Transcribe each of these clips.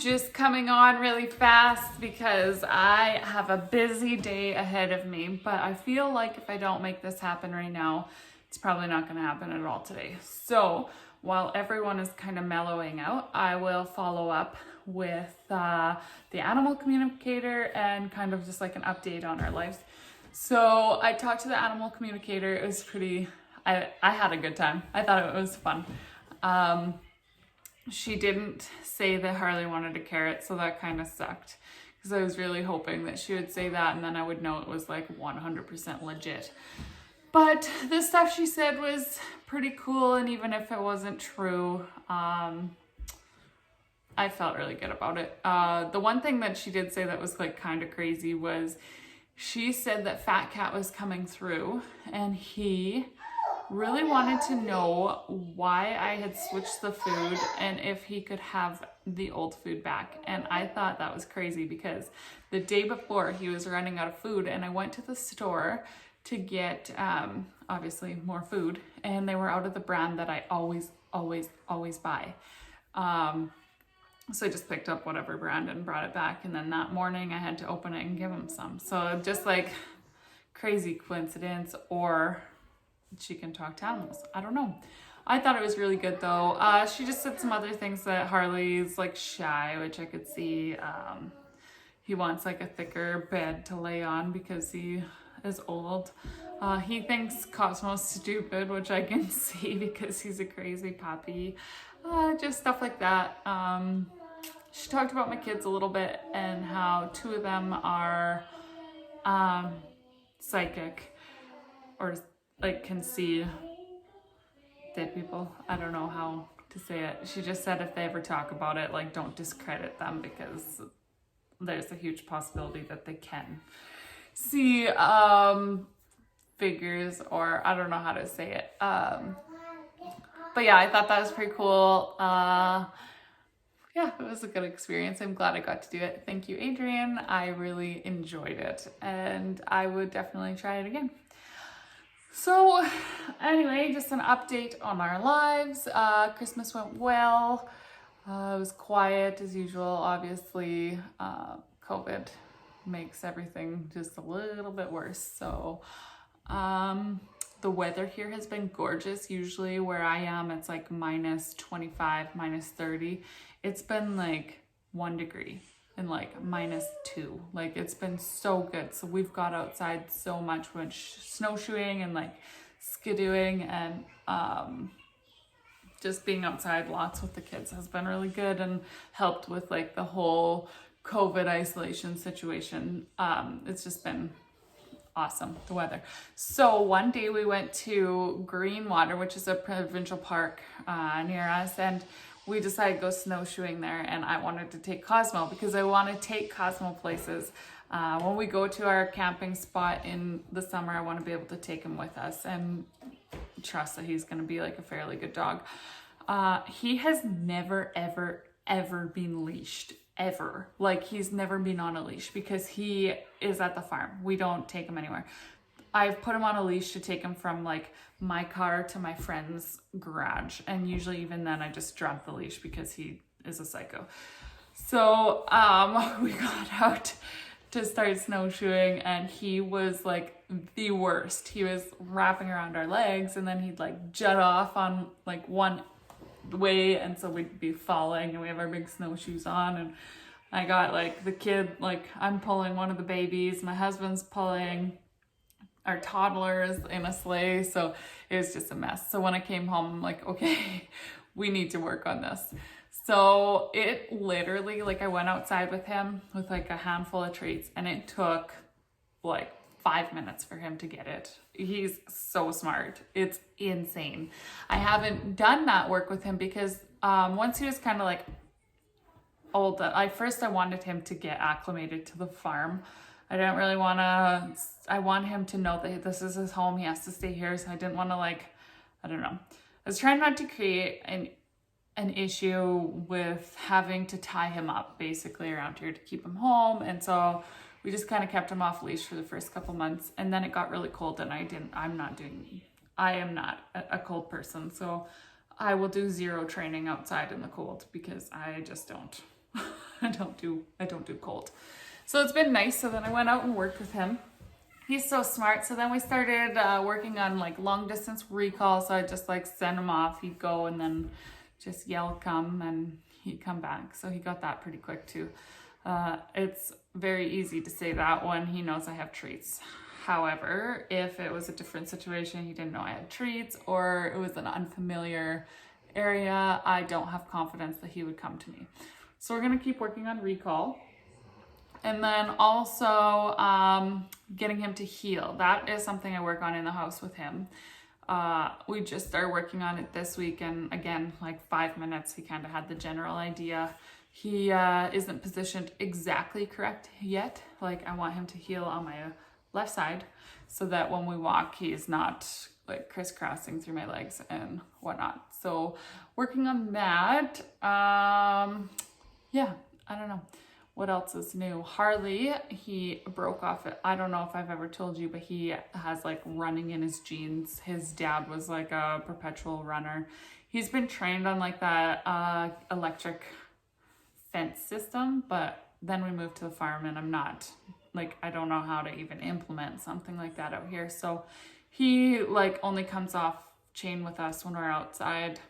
just coming on really fast because I have a busy day ahead of me, but I feel like if I don't make this happen right now, it's probably not going to happen at all today. So while everyone is kind of mellowing out, I will follow up with the animal communicator and kind of just like an update on our lives. So I talked to the animal communicator. It was I had a good time. I thought it was fun. She didn't say that Harley wanted a carrot, so that kind of sucked because I was really hoping that she would say that and then I would know it was like 100% legit. But the stuff she said was pretty cool, and even if it wasn't true, I felt really good about it. The one thing that she did say that was like kind of crazy was she said that Fat Cat was coming through and he really wanted to know why I had switched the food and if he could have the old food back. And I thought that was crazy because the day before he was running out of food and I went to the store to get obviously more food, and they were out of the brand that I always buy. So I just picked up whatever brand and brought it back, and then that morning I had to open it and give him some. So just like crazy coincidence, or she can talk to animals. I don't know. I thought it was really good though. She just said some other things that Harley's like shy, which I could see. He wants like a thicker bed to lay on because he is old. He thinks Cosmo's stupid, which I can see because he's a crazy puppy. Just stuff like that. She talked about my kids a little bit and how two of them are psychic, or like can see dead people. I don't know how to say it. She just said if they ever talk about it, like don't discredit them because there's a huge possibility that they can see figures, or I don't know how to say it. But yeah, I thought that was pretty cool. Yeah, it was a good experience. I'm glad I got to do it. Thank you, Adrian. I really enjoyed it and I would definitely try it again. So anyway, just an update on our lives. Christmas went well. It was quiet as usual. Obviously, COVID makes everything just a little bit worse. So the weather here has been gorgeous. Usually where I am, it's like minus 25, minus 30. It's been like 1 degree and like minus 2. Like it's been so good. So we've got outside so much, snowshoeing and like skidooing, and just being outside lots with the kids has been really good and helped with like the whole COVID isolation situation. It's just been awesome, the weather. So one day we went to Greenwater, which is a provincial park near us, and we decided to go snowshoeing there, and I wanted to take Cosmo because I want to take Cosmo places. When we go to our camping spot in the summer, I want to be able to take him with us and trust that he's going to be like a fairly good dog. He has never, ever been leashed. Ever. Like he's never been on a leash because he is at the farm. We don't take him anywhere. I've put him on a leash to take him from like my car to my friend's garage, and usually even then I just drop the leash because he is a psycho. So we got out to start snowshoeing and he was like the worst. He was wrapping around our legs and then he'd like jut off on like one way, and so we'd be falling, and we have our big snowshoes on, and I got like the kid, like I'm pulling one of the babies, my husband's pulling our toddlers in a sleigh, so it was just a mess. So when I came home, I'm like, okay, we need to work on this. So it literally, like I went outside with him with like a handful of treats, and it took like 5 minutes for him to get it. He's so smart. It's insane. I haven't done that work with him because once he was kind of like old, I wanted him to get acclimated to the farm. I didn't really want to, I want him to know that this is his home. He has to stay here. So I didn't want to like, I don't know. I was trying not to create an issue with having to tie him up basically around here to keep him home. And so we just kind of kept him off leash for the first couple months, and then it got really cold and I am not a cold person. So I will do zero training outside in the cold because I just don't. I don't do cold. So it's been nice. So then I went out and worked with him. He's so smart. So then we started working on like long distance recall. So I just like send him off. He'd go and then just yell, come, and he'd come back. So he got that pretty quick too. It's very easy to say that when he knows I have treats. However, if it was a different situation, he didn't know I had treats, or it was an unfamiliar area, I don't have confidence that he would come to me. So we're going to keep working on recall. And then also getting him to heel. That is something I work on in the house with him. We just started working on it this week, and again, like 5 minutes, he kind of had the general idea. He isn't positioned exactly correct yet. Like I want him to heel on my left side so that when we walk, he is not like crisscrossing through my legs and whatnot. So working on that. Yeah, I don't know. What else is new? Harley, he broke off it. I don't know if I've ever told you, but he has like running in his genes. His dad was like a perpetual runner. He's been trained on like that electric fence system, but then we moved to the farm and I'm not, like, I don't know how to even implement something like that out here. So he like only comes off chain with us when we're outside.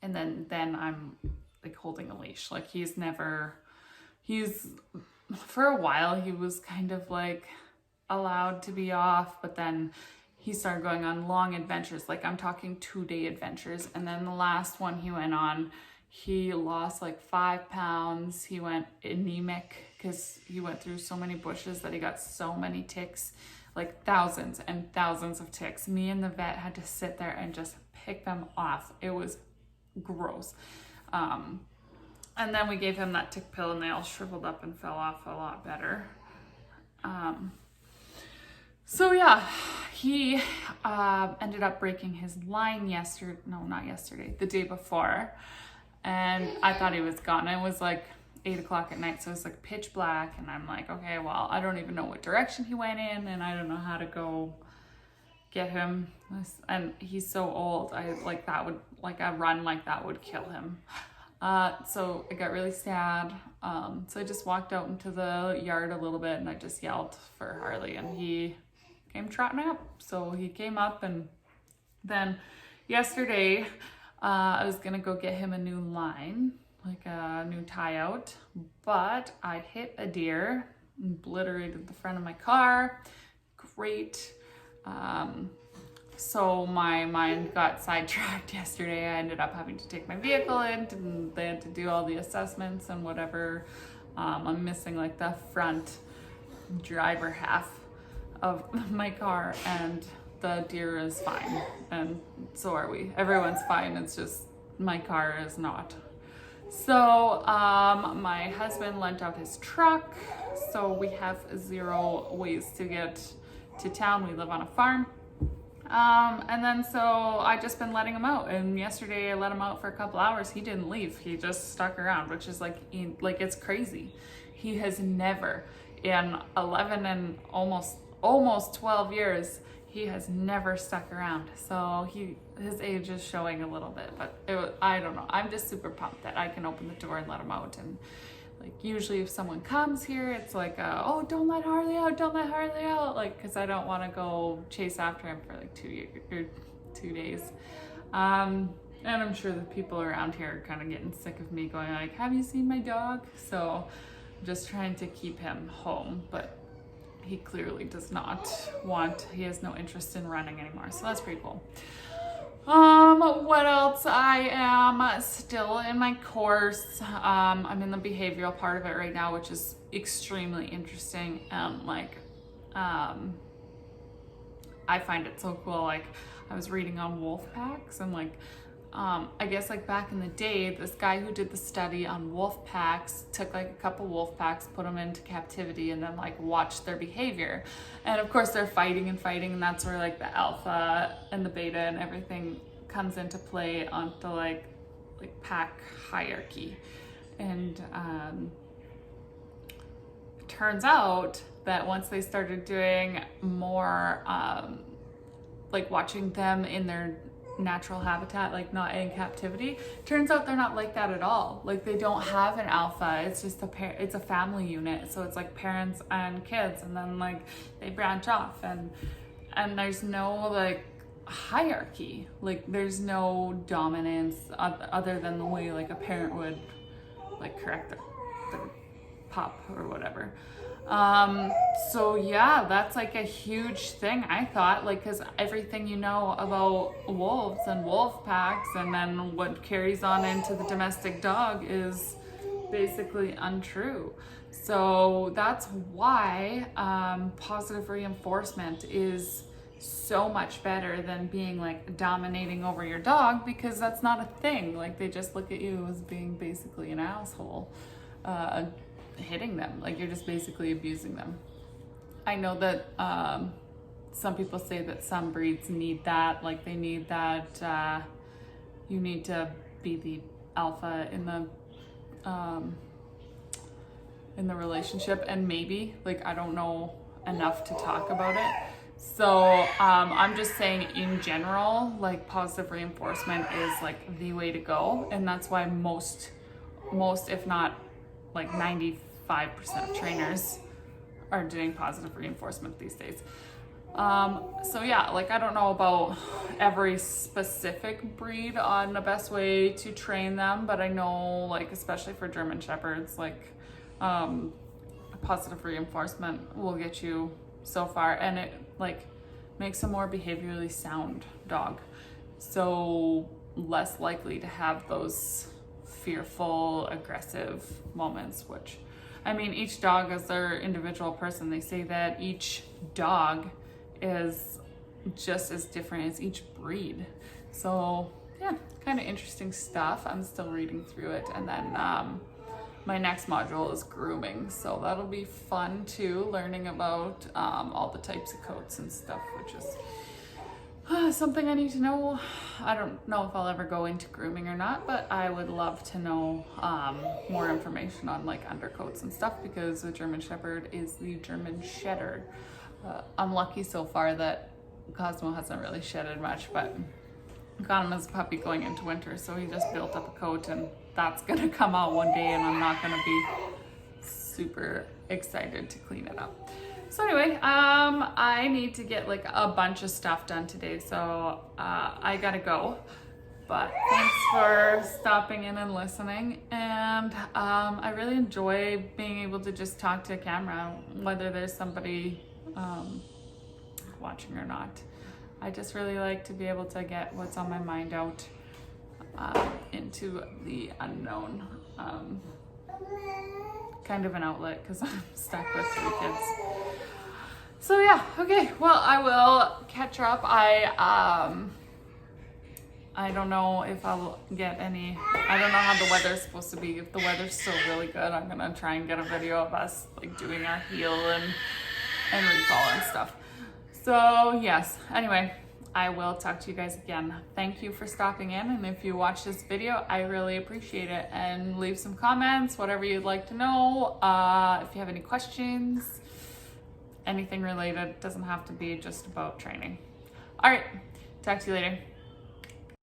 And then I'm like holding a leash. Like he's for a while he was kind of like allowed to be off, but then he started going on long adventures. Like I'm talking 2-day adventures. And then the last one he went on, he lost like 5 pounds. He went anemic because he went through so many bushes that he got so many ticks, like thousands and thousands of ticks. Me and the vet had to sit there and just pick them off. It was gross. And then we gave him that tick pill and they all shriveled up and fell off a lot better. So yeah, he ended up breaking his line the day before. And I thought he was gone. It was like 8 o'clock at night, so it was like pitch black. And I'm like, okay, well, I don't even know what direction he went in, and I don't know how to go get him. And he's so old. A run like that would kill him. So I got really sad. So I just walked out into the yard a little bit and I just yelled for Harley and he came trotting up. So he came up, and then yesterday I was gonna go get him a new line, like a new tie out, but I hit a deer, obliterated the front of my car. Great. So my mind got sidetracked yesterday. I ended up having to take my vehicle in, and they had to do all the assessments and whatever. I'm missing like the front driver half of my car, and the deer is fine, and so are we. Everyone's fine. It's just my car is not. So my husband lent out his truck, so we have 0 ways to get to town. We live on a farm. And then so I just been letting him out, and yesterday I let him out for a couple hours. He didn't leave. He just stuck around, which is like it's crazy. He has never in 11 and almost 12 years, he has never stuck around. So his age is showing a little bit, but I don't know. I'm just super pumped that I can open the door and let him out. And like usually if someone comes here, it's like, oh, don't let Harley out, like, because I don't want to go chase after him for like 2 days. And I'm sure the people around here are kind of getting sick of me going like, have you seen my dog? So I'm just trying to keep him home, but he clearly does not he has no interest in running anymore. So that's pretty cool. What else? I am still in my course. I'm in the behavioral part of it right now, which is extremely interesting. I find it so cool. Like I was reading on wolf packs, and like, I guess like back in the day, this guy who did the study on wolf packs took like a couple wolf packs, put them into captivity, and then like watched their behavior. And of course they're fighting, and that's where like the alpha and the beta and everything comes into play onto like pack hierarchy. And it turns out that once they started doing more like watching them in their natural habitat, like not in captivity. Turns out they're not like that at all. Like they don't have an alpha. It's just it's a family unit. So it's like parents and kids, and then like they branch off, and there's no like hierarchy. Like there's no dominance other than the way like a parent would like correct their pup or whatever. So yeah, that's like a huge thing, I thought, like, because everything you know about wolves and wolf packs and then what carries on into the domestic dog is basically untrue. So that's why positive reinforcement is so much better than being like dominating over your dog, because that's not a thing. Like they just look at you as being basically an asshole, hitting them, like you're just basically abusing them. I know that some people say that some breeds need that, like they need that you need to be the alpha in the relationship, and maybe, like, I don't know enough to talk about it. So I'm just saying in general, like positive reinforcement is like the way to go, and that's why most if not like 95% of trainers are doing positive reinforcement these days. So yeah, like I don't know about every specific breed on the best way to train them, but I know, like, especially for German Shepherds, like positive reinforcement will get you so far, and it like makes a more behaviorally sound dog, so less likely to have those fearful, aggressive moments, which, I mean, each dog is their individual person. They say that each dog is just as different as each breed. So yeah, kind of interesting stuff. I'm still reading through it, and then my next module is grooming, so that'll be fun too, learning about all the types of coats and stuff, which is something I need to know. I don't know if I'll ever go into grooming or not, but I would love to know more information on like undercoats and stuff, because the German Shepherd is the German Shedder. I'm lucky so far that Cosmo hasn't really shedded much, but got him as a puppy going into winter, so he just built up a coat, and that's gonna come out one day, and I'm not gonna be super excited to clean it up. So anyway, I need to get like a bunch of stuff done today, so I gotta go. But thanks for stopping in and listening, and I really enjoy being able to just talk to a camera, whether there's somebody watching or not. I just really like to be able to get what's on my mind out into the unknown. Kind of an outlet, because I'm stuck with 3 kids. So yeah, okay, well, I will catch up. I don't know if I'll get any, I don't know how the weather's supposed to be. If the weather's still really good, I'm gonna try and get a video of us like doing our heel and recall and stuff. So yes, anyway, I will talk to you guys again. Thank you for stopping in, and if you watch this video, I really appreciate it. And leave some comments, whatever you'd like to know. If you have any questions, anything related, doesn't have to be just about training. All right, talk to you later.